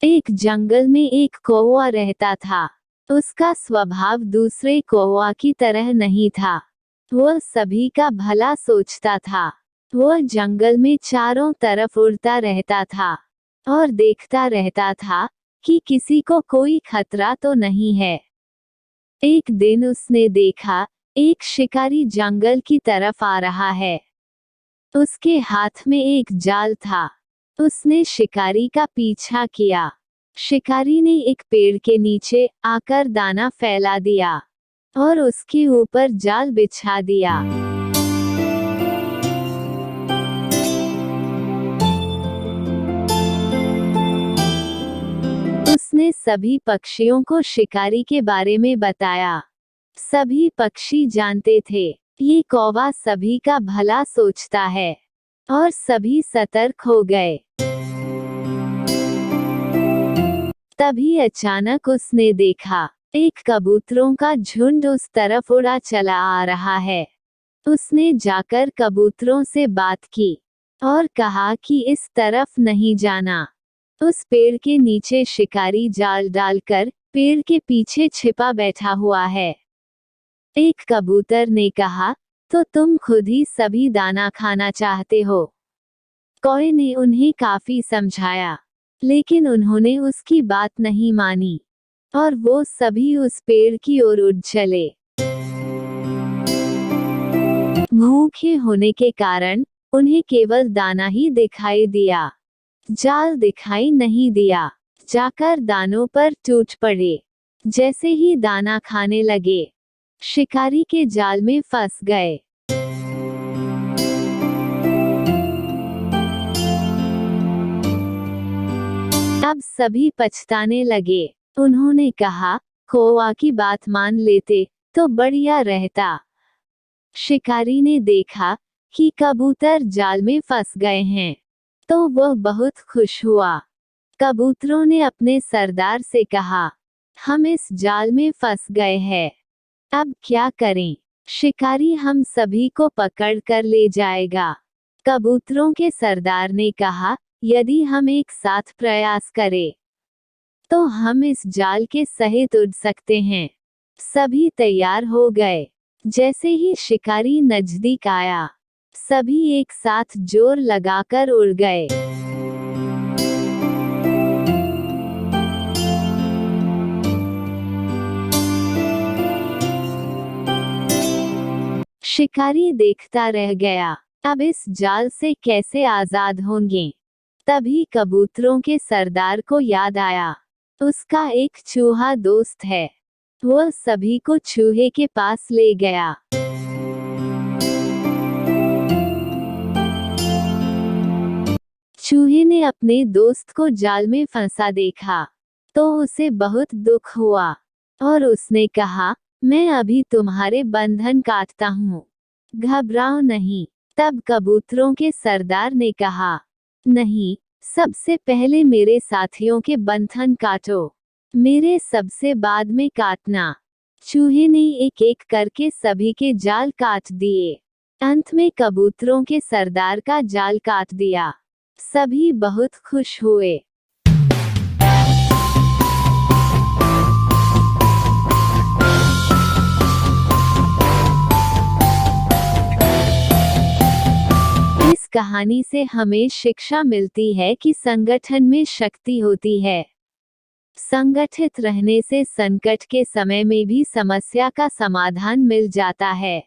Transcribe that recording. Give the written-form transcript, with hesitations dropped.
एक जंगल में एक कौवा रहता था। उसका स्वभाव दूसरे कौवा की तरह नहीं था। वह सभी का भला सोचता था। वह जंगल में चारों तरफ उड़ता रहता था और देखता रहता था कि किसी को कोई खतरा तो नहीं है। एक दिन उसने देखा, एक शिकारी जंगल की तरफ आ रहा है। उसके हाथ में एक जाल था। उसने शिकारी का पीछा किया। शिकारी ने एक पेड़ के नीचे आकर दाना फैला दिया और उसके ऊपर जाल बिछा दिया। उसने सभी पक्षियों को शिकारी के बारे में बताया। सभी पक्षी जानते थे, ये कौवा सभी का भला सोचता है, और सभी सतर्क हो गए। तभी अचानक उसने देखा, एक कबूतरों का झुंड उस तरफ उड़ा चला आ रहा है। उसने जाकर कबूतरों से बात की और कहा कि इस तरफ नहीं जाना। उस पेड़ के नीचे शिकारी जाल डालकर पेड़ के पीछे छिपा बैठा हुआ है। एक कबूतर ने कहा, तो तुम खुद ही सभी दाना खाना चाहते हो। कौवे ने उन्हें काफी समझाया, लेकिन उन्होंने उसकी बात नहीं मानी और वो सभी उस पेड़ की ओर उड़ चले। भूखे होने के कारण उन्हें केवल दाना ही दिखाई दिया, जाल दिखाई नहीं दिया। जाकर दानों पर टूट पड़े। जैसे ही दाना खाने लगे, शिकारी के जाल में फंस गए। अब सभी पछताने लगे। उन्होंने कहा, कौवा की बात मान लेते तो बढ़िया रहता। शिकारी ने देखा कि कबूतर जाल में फंस गए हैं, तो वह बहुत खुश हुआ। कबूतरों ने अपने सरदार से कहा, हम इस जाल में फंस गए हैं, अब क्या करें? शिकारी हम सभी को पकड़ कर ले जाएगा। कबूतरों के सरदार ने कहा, यदि हम एक साथ प्रयास करें तो हम इस जाल के सहित उड़ सकते हैं। सभी तैयार हो गए। जैसे ही शिकारी नजदीक आया, सभी एक साथ जोर लगाकर उड़ गए। शिकारी देखता रह गया, अब इस जाल से कैसे आजाद होंगे? तभी कबूतरों के सरदार को याद आया, उसका एक चूहा दोस्त है। वह सभी को चूहे के पास ले गया। चूहे ने अपने दोस्त को जाल में फंसा देखा तो उसे बहुत दुख हुआ और उसने कहा, मैं अभी तुम्हारे बंधन काटता हूँ, घबराओ नहीं। तब कबूतरों के सरदार ने कहा, नहीं, सबसे पहले मेरे साथियों के बंधन काटो, मेरे सबसे बाद में काटना। चूहे ने एक एक करके सभी के जाल काट दिए। अंत में कबूतरों के सरदार का जाल काट दिया। सभी बहुत खुश हुए। इस कहानी से हमें शिक्षा मिलती है कि संगठन में शक्ति होती है। संगठित रहने से संकट के समय में भी समस्या का समाधान मिल जाता है।